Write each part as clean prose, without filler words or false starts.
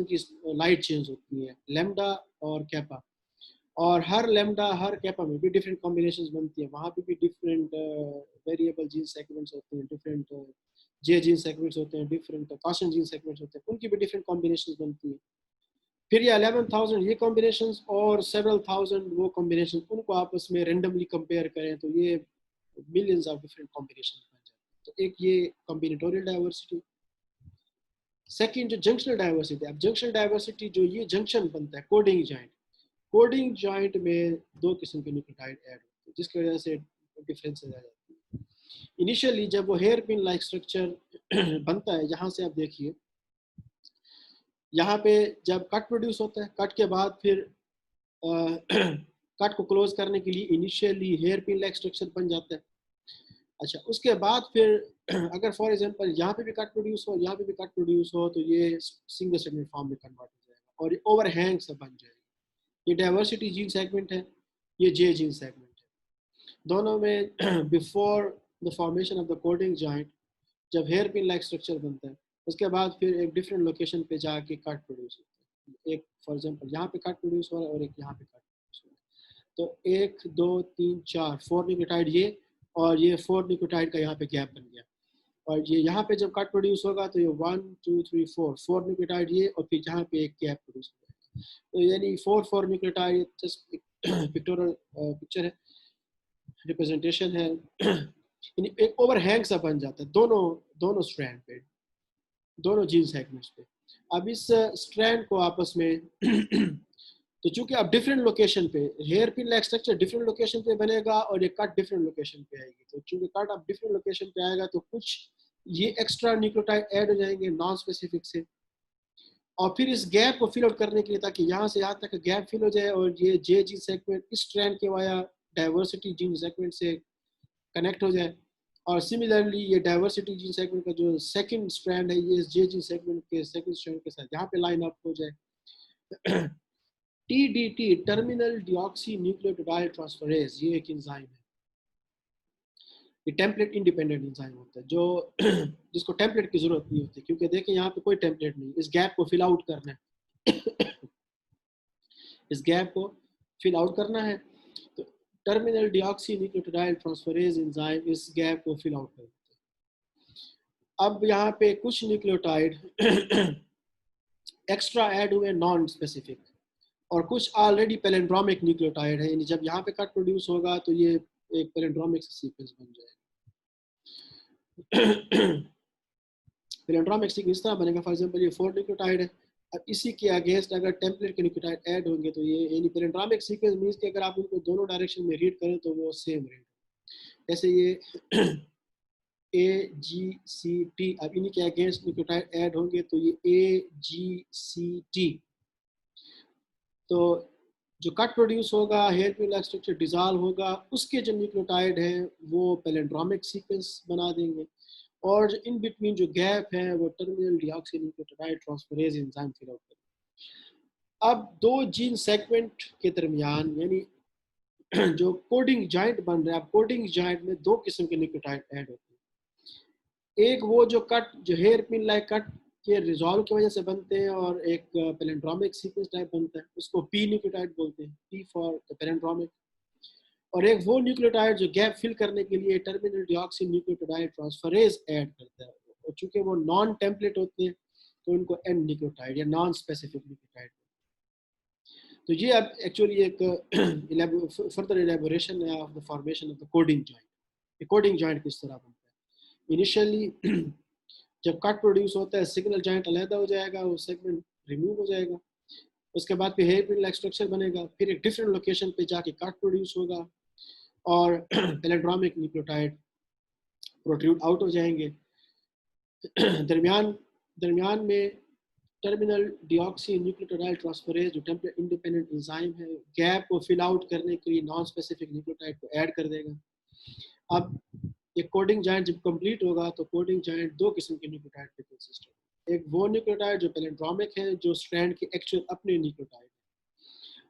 की light change होती है, लेमडा और कैपा, और हर लेमडा हर कैपा में भी डिफरेंट कॉम्बिनेशंस बनती है, वहाँ पे भी डिफरेंट वेरिएबल जीन सेगमेंट्स होते हैं, डिफरेंट जे जीन सेगमेंट्स होते हैं, डिफरेंट कॉशन जीन सेगमेंट्स होते हैं, उनकी भी डिफरेंट कॉम्बिनेशंस बनती है। फिर ये 11,000 ये कॉम्बिनेशंस और सेवरल थाउजेंड वो कॉम्बिनेशन, उनको आपस में रेंडमली कंपेयर करें तो ये मिलियंस ऑफ डिफरेंट कॉम्बिनेशंस बन जाते हैं। तो एक ये कॉम्बिनेटोरियल डाइवर्सिटी। सेकंड जो जंक्शनल डाइवर्सिटी, अब जंक्शनल डाइवर्सिटी जो ये जंक्शन बनता है कोडिंग जॉइंट, कोडिंग जॉइंट में दो किस्म के न्यूक्लियोटाइड ऐड होते हैं जिसकी वजह से डिफरेंसेस आ जाती है। इनिशियली जब वो हेयर पिन लाइक स्ट्रक्चर बनता है, यहाँ से आप देखिए, यहाँ पे जब कट प्रोड्यूस होता है, कट के बाद फिर कट को क्लोज करने के लिए initially hair pin like structure बन जाता है। अच्छा, उसके बाद फिर अगर फॉर एग्जांपल यहाँ पे भी कट प्रोड्यूस हो, यहाँ पे भी कट प्रोड्यूस हो, तो ये सिंगल सेगमेंट फॉर्म में कन्वर्ट हो जाएगा और ये ओवरहैंग से बन जाएगा। ये डाइवर्सिटी जीन सेगमेंट है, ये जे जीन सेगमेंट है। दोनों में before the formation of the coding joint जब हेयर पिन लाइक स्ट्रक्चर बनता है, उसके बाद फिर एक डिफरेंट लोकेशन पे जाके कट प्रोड्यूस होता है। एक फॉर एग्जांपल यहाँ पे कट प्रोड्यूस हो रहा है और एक यहाँ पे कट प्रोड्यूस हो रहा है, तो 1 2 3 4 4 न्यूक्लियोटाइड ये, और ये 4 न्यूक्लियोटाइड का यहाँ पे गैप बन गया, और ये यहाँ पे जब कट प्रोड्यूस होगा तो ये 1 2 3 4 न्यूक्लियोटाइड ये, और फिर यहाँ पे एक गैप प्रोड्यूस होगा। तो यानी 4 न्यूक्लियोटाइड, जस्ट पिक्टोरल पिक्चर है, रिप्रेजेंटेशन है। एक ओवरहैंग सा बन जाता है दोनों दोनों स्ट्रैंड पे, दोनों जीन सेगमेंट्स पे। अब इस स्ट्रैंड को आपस में तो चूंकि अब डिफरेंट लोकेशन पे hair pin like structure different location पे बनेगा और ये कट डिफरेंट लोकेशन पे आएगी, तो चूंकि कट अब डिफरेंट लोकेशन पे आएगा तो कुछ ये एक्स्ट्रा न्यूक्लियोटाइड ऐड हो जाएंगे नॉन स्पेसिफिक से, और फिर इस गैप को फिल आउट करने के लिए, ताकि यहाँ से यहाँ तक गैप फिल हो जाए और ये जे जीन सेगमेंट इस स्ट्रैंड के वाया डाइवर्सिटी जीन सेगमेंट से कनेक्ट हो जाए, और सिमिलरली ये डाइवर्सिटी जीन सेगमेंट का जो सेकंड स्ट्रैंड है ये जे जीन सेगमेंट के सेकंड स्ट्रैंड के साथ यहाँ पे लाइन अप हो जाए। TDT, terminal deoxy nucleotide transferase, ये एक एंजाइम है, ये टेम्पलेट इंडिपेंडेंट एंजाइम होता है जो जिसको टेम्पलेट की जरूरत नहीं होती, क्योंकि देखें यहाँ पे कोई टेम्पलेट नहीं, इस गैप को फिल आउट करना है। इस गैप को फिल आउट करना है, तो terminal deoxy nucleotide transferase enzyme इस गैप को फिल आउट करता है। अब यहाँ पे कुछ न्यूक्लियोटाइड एक्स्ट्रा ऐड हुए नॉन स्पेसिफिक, और कुछ ऑलरेडी पैलिंड्रोमिक न्यूक्लियोटाइड है, यानी जब यहाँ पे कट प्रोड्यूस होगा तो ये एक पैलिंड्रोमिक सीक्वेंस बन जाएगा। पैलिंड्रोमिक सीक्वेंस इस तरह बनेगा, फॉर एग्जांपल ये 4 न्यूक्लियोटाइड है, अब इसी के अगेंस्ट अगर टेम्पलेट के न्यूक्लियोटाइड ऐड होंगे तो ये यानी पैलिंड्रोमिक सीक्वेंस मींस कि अगर आप उनको दोनों डायरेक्शन में रीड करें तो वो सेम रीड, जैसे ये ए जी सी टी, अब इन्हीं के अगेंस्ट न्यूक्लियोटाइड ऐड होंगे तो ये ए जी सी टी, तो जो कट प्रोड्यूस होगा hair pin like structure dissolve होगा, उसके जो न्यूक्लियोटाइड हैं वो पैलिंड्रोमिक सीक्वेंस बना देंगे, और इन बिटवीन जो गैप है वो terminal deoxy nucleotide transferase enzyme fill out करेगा। अब दो जीन सेगमेंट के दरमियान यानी जो कोडिंग जॉइंट बन रहा है, अब कोडिंग जॉइंट में दो किस्म के न्यूक्लियोटाइड ऐड होते हैं, एक वो जो कट जो हेयर पिन लाइक कट के रिजॉल्व की वजह से बनते हैं, और एक पैलिंड्रोमिक सीक्वेंस टाइप बनता है, उसको पी न्यूक्लियोटाइड बोलते हैं, पी फॉर द पैलिंड्रोमिक, और एक वो न्यूक्लियोटाइड जो गैप फिल करने के लिए terminal deoxy nucleotide transferase add करता है, और चूंकि वो नॉन टेम्पलेट होते हैं तो उनको एन न्यूक्लियोटाइड या नॉन स्पेसिफिक न्यूक्लियोटाइड। तो ये अब एक्चुअली एक फर्दर एलेबोरेशन है of the formation of the coding joint. Coding joint किस तरह बनता है, इनिशियली जब कट प्रोड्यूस होता है सिग्नल जॉइंट अलग हो जाएगा, वो सेगमेंट रिमूव हो जाएगा, उसके बाद फिर हेयर पिन लाइक स्ट्रक्चर बनेगा, फिर एक डिफरेंट लोकेशन पे जाके कट प्रोड्यूस होगा और पैलिंड्रोमिक न्यूक्लियोटाइड प्रोट्रूड आउट हो जाएंगे। दरमियान दरमियान में टर्मिनल डिऑक्सी न्यूक्लियोटाइड ट्रांसफरेज जो टेम्पलेट इंडिपेंडेंट एंजाइम है, गैप को फिल आउट करने के लिए नॉन स्पेसिफिक न्यूक्लियोटाइड को ऐड कर देगा। अब ये कोडिंग जॉइंट जब कंप्लीट होगा तो कोडिंग जॉइंट दो किस्म के न्यूक्लियोटाइड पे कंसिस्ट होगा, एक वो न्यूक्लियोटाइड जो पैलिंड्रोमिक है जो स्ट्रैंड के एक्चुअल अपने न्यूक्लियोटाइड,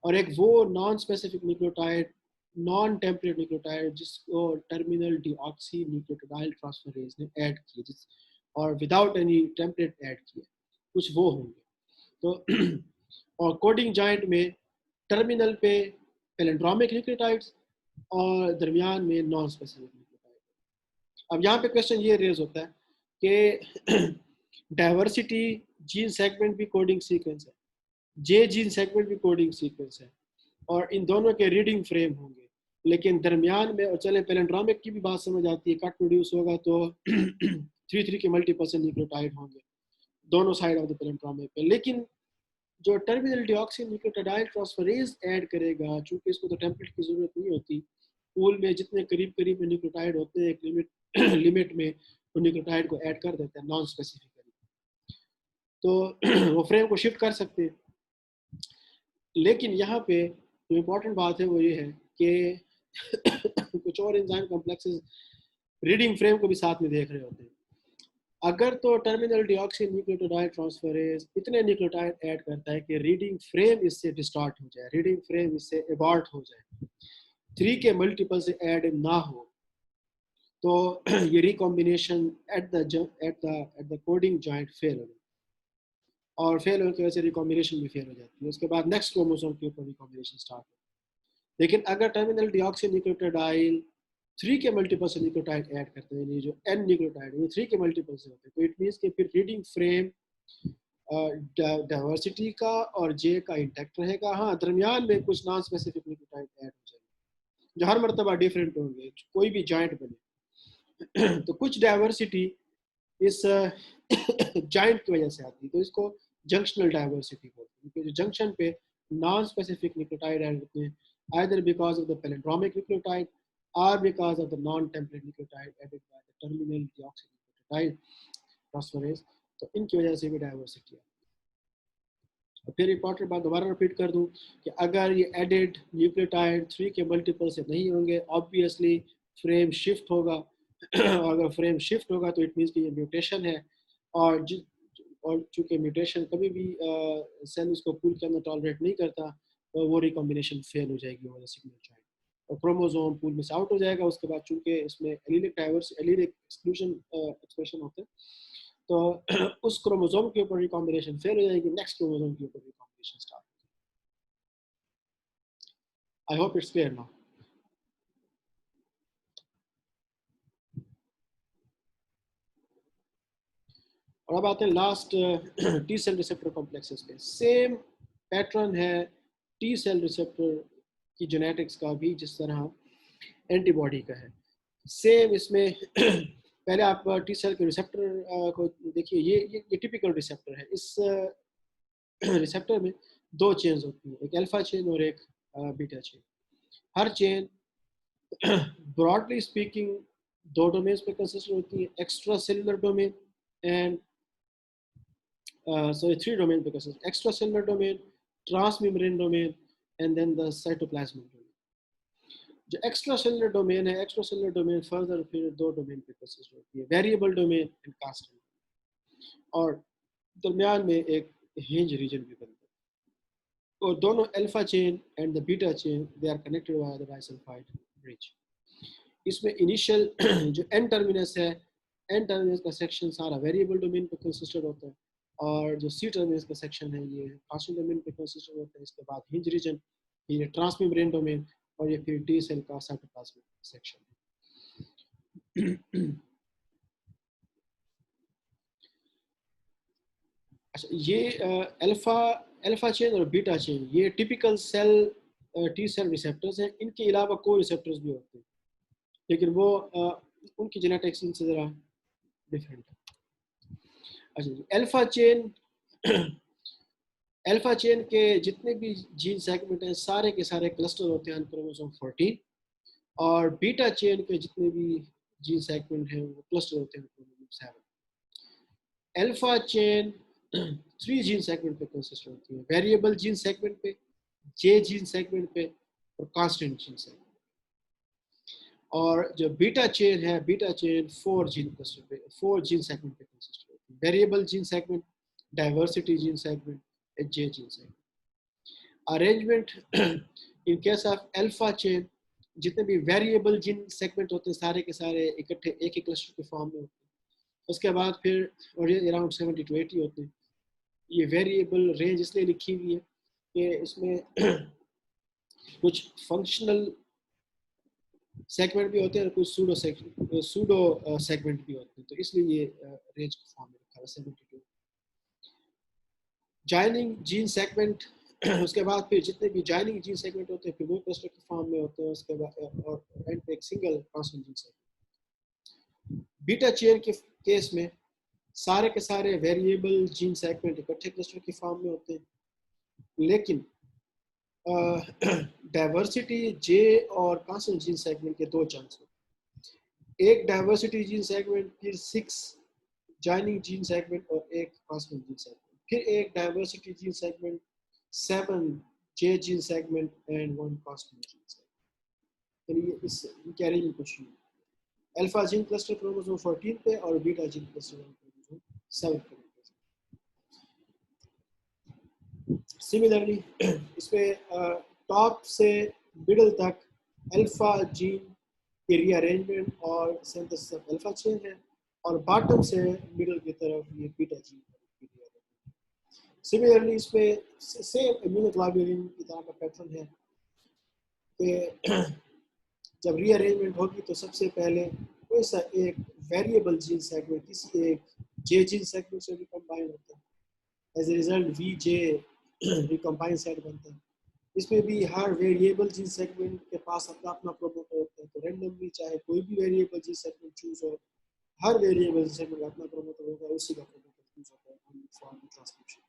और एक वो non specific nucleotide non template nucleotide जिसको टर्मिनल डिऑक्सी न्यूक्लियोटाइड ट्रांसफरेज ने ऐड किया, जिस और विदाउट एनी टेम्पलेट ऐड किया, कुछ वो होंगे। तो और कोडिंग जॉइंट में टर्मिनल पे पैलिंड्रोमिक न्यूक्लियोटाइड्स और दरमियान में नॉन स्पेसिफिक न्यूक्लियोटाइड। अब यहाँ पे क्वेश्चन ये रेज होता है कि डाइवर्सिटी जीन सेगमेंट भी कोडिंग सीक्वेंस है, जे जीन सेगमेंट भी कोडिंग सीक्वेंस है, और इन दोनों के रीडिंग फ्रेम होंगे, लेकिन दरमियान में, और चले पैलिंड्रोमिक की भी बात समझ आती है, कट प्रोड्यूस होगा तो 3 के मल्टीपल से न्यूक्लियोटाइड होंगे दोनों साइड ऑफ द पैलिंड्रोमिक पे। लेकिन जो terminal deoxy nucleotide transferase add करेगा, चूंकि इसको तो टेम्पलेट की जरूरत नहीं होती, पूल में जितने करीब करीब में न्यूक्लियोटाइड होते हैं एक लिमिट लिमिट में वो न्यूक्लियोटाइड को ऐड कर देते हैं नॉन स्पेसिफिकली, तो वो फ्रेम को शिफ्ट कर सकते हैं। लेकिन यहाँ पे जो इम्पोर्टेंट बात है वो ये है कि कुछ और एंजाइम कॉम्प्लेक्सेस रीडिंग फ्रेम को भी साथ में देख रहे होते हैं। अगर तो टर्मिनल डिऑक्सी न्यूक्लियोटाइड ट्रांसफरेज इतने न्यूक्लियोटाइड ऐड करता है कि रीडिंग फ्रेम इससे डिस्टॉर्ट हो जाए, रीडिंग फ्रेम इससे एबॉर्ट हो जाए, 3 के मल्टीपल से ऐड ना हो, तो ये recombination at the coding joint fail हो जाए, और फेल होने की वजह से रिकॉम्बिनेशन भी फेल हो जाती है। उसके बाद नेक्स्ट क्रोमोसोम के ऊपर रिकॉम्बिनेशन स्टार्ट हो। लेकिन अगर टर्मिनल डिऑक्सी न्यूक्लियोटाइड 3 के मल्टीपल से न्यूक्लियोटाइड ऐड करते हैं, जो n न्यूक्लियोटाइड ये 3 के मल्टीपल से होते हैं, तो इट मींस कि फिर रीडिंग फ्रेम डाइवर्सिटी का और जे का इंटैक्ट रहेगा। हाँ, दरमियान में कुछ नॉन स्पेसिफिक न्यूक्लियोटाइड ऐड हो जाएंगे जो हर मरतबा डिफरेंट होंगे, कोई भी जॉइंट बने तो कुछ डाइवर्सिटी इस जॉइंट की वजह से आती है, तो इसको जंक्शनल डाइवर्सिटी बोलते हैं, क्योंकि जो जंक्शन पे नॉन स्पेसिफिक न्यूक्लियोटाइड ऐड होते हैं, either because of the palindromic nucleotide or because of the non-template nucleotide added by the terminal deoxynucleotide transferase, तो इनकी वजह से भी डाइवर्सिटी है। फिर इंपॉर्टेंट बात दोबारा रिपीट कर दूं कि अगर ये एडेड न्यूक्लियोटाइड 3 के मल्टीपल से नहीं होंगे, ऑब्वियसली फ्रेम शिफ्ट होगा अगर फ्रेम शिफ्ट होगा तो इट मीन्स कि ये म्यूटेशन है, और चूंकि म्यूटेशन कभी भी सेल उसको पूल के अंदर टॉलरेट नहीं करता, तो वो रिकॉम्बिनेशन फेल हो जाएगी वो सिग्नल जॉइंट, और क्रोमोसोम पूल में से आउट हो जाएगा। उसके बाद चूंकि इसमें एलीलिक एक्सक्लूजन एक्सप्रेशन होते हैं, तो उस क्रोमोसोम के ऊपर रिकॉम्बिनेशन फेल हो जाएगी, नेक्स्ट क्रोमोसोम के ऊपर रिकॉम्बिनेशन स्टार्ट होगी। I hope it's clear now. और अब आते हैं last T cell receptor complexes पे। सेम पैटर्न है टी सेल रिसेप्टर की जेनेटिक्स का भी जिस तरह एंटीबॉडी का है, सेम इसमें पहले आप टी सेल के रिसेप्टर को देखिए, ये टिपिकल रिसेप्टर है। इस रिसेप्टर में 2 चेन्स होती हैं, एक अल्फा चेन और एक बीटा चेन। हर चेन ब्रॉडली स्पीकिंग 2 डोमेन्स पे कंसिस्ट होती है, extra cellular domain and sorry 3 domain पे consist, extra cellular domain, transmembrane domain and then the cytoplasmic domain. जो एक्स्ट्रा सेलुलर डोमेन है, एक्स्ट्रा सेलुलर डोमेन फर्दर फिर 2 domain पे consist होती है, variable domain and cast domain, और दरमियान में एक हिंज रीजन भी बनता है। और दोनों alpha chain and the beta chain they are connected by the disulphide bridge. इसमें इनिशियल जो एन टर्मिनस है, एन टर्मिनस का सेक्शन सारा वेरिएबल डोमेन पे कंसिस्टेड होता है, और जो सी टर्मिनस का सेक्शन है ये कास्टिंग डोमेन पे कंसिस्टेड होता है। इसके बाद हिंज रीजन, ये ट्रांसमेम्ब्रेन डोमेन, और ये फिर टी सेल का साइटोप्लाज्मिक सेक्शन है। अच्छा, ये अल्फा चेन और बीटा चेन ये typical cell T cell receptors हैं। इनके अलावा कोई रिसेप्टर्स भी होते हैं, लेकिन वो उनकी जेनेटिक्स इनसे ज़रा डिफरेंट है। अच्छा, अल्फा चेन के जितने भी जीन सेगमेंट हैं सारे के सारे क्लस्टर होते हैं क्रोमोसोम 14, और बीटा चेन के जितने भी जीन सेगमेंट हैं वो क्लस्टर होते हैं chromosome 7। Alpha chain 3 gene segment पे कंसिस्ट होती है, वेरिएबल जीन सेगमेंट पे, जे जीन सेगमेंट पे, और कांस्टेंट जीन सेगमेंट। और जो बीटा चेन है, बीटा चेन 4 जीन क्लस्टर पे, 4 जीन सेगमेंट पे कंसिस्ट होती है, variable gene segment, diversity gene segment, J gene segment. Arrangement in case of alpha chain जितने भी वेरिएबल जीन सेगमेंट होते हैं सारे के सारे इकट्ठे एक ही क्लस्टर के फॉर्म में होते हैं। उसके बाद फिर और ये अराउंड 70 to 80 होते हैं। ये वेरिएबल रेंज इसलिए लिखी हुई है कि इसमें कुछ फंक्शनल सेगमेंट भी होते हैं और कुछ सूडो सेगमेंट भी होते हैं, तो इसलिए ये रेंज का फॉर्म में रखा है 72। जॉइनिंग जीन सेगमेंट उसके बाद फिर जितने भी जॉइनिंग जीन सेगमेंट होते हैं फिर वो क्लस्टर के फॉर्म में होते हैं, उसके बाद और एंड पे एक single constant gene segment. Beta chain के केस में सारे के सारे वेरिएबल जीन सेगमेंट इकट्ठे क्लस्टर के फॉर्म में होते हैं, लेकिन डाइवर्सिटी जे और कांस्टेंट जीन सेगमेंट के दो चंक्स होते हैं। एक डाइवर्सिटी जीन सेगमेंट, फिर 6 जॉइनिंग जीन सेगमेंट और एक कांस्टेंट जीन सेगमेंट, फिर एक diversity gene segment, 7 J gene segment and 1 constant gene segment. यानी इस इनके अरेंज में कुछ नहीं। अल्फा जीन क्लस्टर क्रोमोसोम 14 पे और बीटा जीन क्लस्टर क्रोमोसोम 7 पे। सिमिलरली इसमें टॉप से मिडल तक अल्फा जीन की रीअरेंजमेंट और सिंथेसिस ऑफ अल्फा चेन है, और बॉटम से मिडल की तरफ ये बीटा जीन की रीअरेंजमेंट। सिमिलरली इसमें सेम इम्यूनोग्लोबुलिन की तरह का पैटर्न है कि जब रीअरेंजमेंट होगी तो सबसे पहले कोई सा एक वेरिएबल जीन सेगमेंट किसी एक जे जीन सेगमेंट से भी कंबाइन होता है, as a result V J recombine set बनता है। इसमें भी हर वेरिएबल जीन सेगमेंट के पास अपना अपना प्रोमोटर होता है, तो रैंडमली चाहे कोई भी वेरिएबल जीन सेगमेंट चूज हो, हर वेरिएबल जीन सेगमेंट का अपना प्रोमोटर होगा, उसी का प्रोमोटर चूज होता है फॉर ट्रांसक्रिप्शन।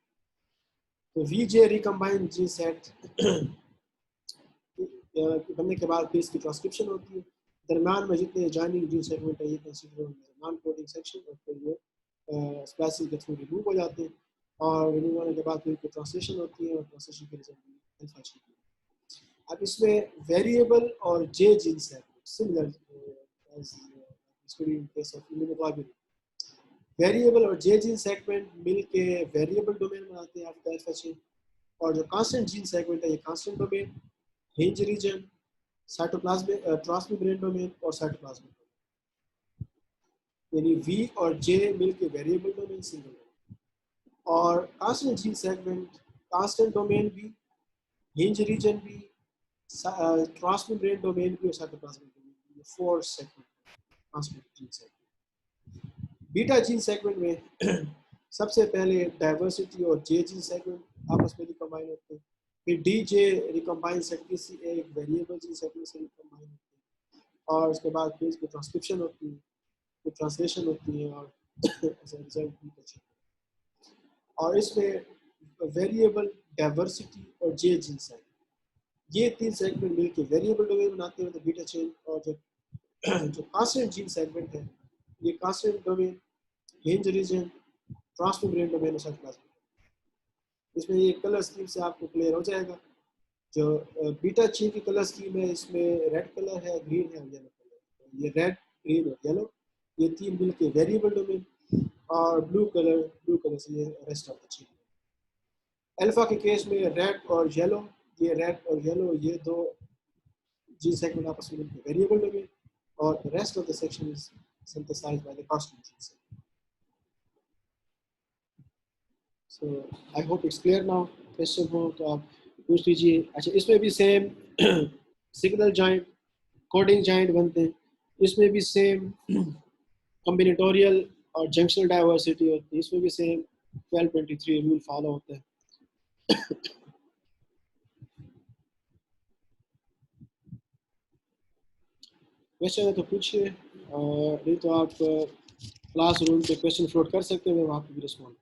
तो V J recombine gene set बनने के बाद फिर इसकी ट्रांसक्रिप्शन होती है। दरम्यान में जितने जॉइनिंग जीन सेगमेंट है ये कंसीडर होंगे नॉन कोडिंग सेक्शन, और फिर ये स्प्लाइसिंग के थ्रू रिमूव हो जाते हैं, और रिमूव होने के बाद फिर ट्रांसलेशन होती है और ट्रांसलेशन के रिजल्ट अल्फा चेन। अब इसमें वेरिएबल और J gene segment similar in case of immunoglobulin, variable और जे जीन सेगमेंट मिलके वेरिएबल डोमेन बनाते हैं आफ्टर अल्फा चेन, और जो कांस्टेंट जीन सेगमेंट है ये constant domain, hinge region, cytoplasmic transmembrane domain और साइटोप्लाज्मिक डोमेन, यानी वी और जे मिलके वेरिएबल डोमेन सिंगल डोमेन, और constant gene segment constant domain भी, हिंज रीजन भी, ट्रांसमेम्ब्रेन डोमेन भी और साइटोप्लाज्मिक डोमेन भी, 4 segment constant gene segment. Beta gene segment में सबसे पहले डाइवर्सिटी और जे जीन सेगमेंट आपस में रिकम्बाइन होते हैं, फिर डी जे रिकम्बाइन सेट किसी एक वेरिएबल जीन सेगमेंट से रिकम्बाइन होते हैं, और उसके बाद फिर इसकी ट्रांसक्रिप्शन होती है, फिर ट्रांसलेशन होती है, और रिजल्ट। और इसमें वेरिएबल, डाइवर्सिटी और जे जीन सेगमेंट, ये 3 सेगमेंट मिलकर वेरिएबल डोमेन बनाते हैं, तो बीटा चेन। और जो कांस्टेंट जीन सेगमेंट है ये constant domain, hinge region, transmembrane domain और साइटोप्लाज्मिक। इसमें ये कलर स्कीम से आपको क्लियर हो जाएगा। जो बीटा चेन की कलर स्कीम है इसमें रेड कलर है, ग्रीन है और येलो कलर। ये रेड, ग्रीन और येलो ये 3 मिलके वेरिएबल डोमेन, और ब्लू कलर से ये rest of the chain. Alpha के केस में रेड और येलो, ये रेड और येलो ये 2 जीन सेगमेंट आपस में मिलके वेरिएबल डोमेन, और rest of the section is synthesised by the constant gene segment. So I hope it's clear now. Question हो तो आप पूछ लीजिए। अच्छा, इसमें भी same signal joint, coding joint बनते हैं, इसमें भी सेम कॉम्बिनेटोरियल और जंक्शनल डाइवर्सिटी होती है, इसमें भी सेम 1223 रूल फॉलो होता है। क्वेश्चन है तो पूछिए, नहीं तो आप क्लासरूम पे क्वेश्चन फ्लोट कर सकते हैं, मैं वहाँ पे भी रिस्पॉन्ड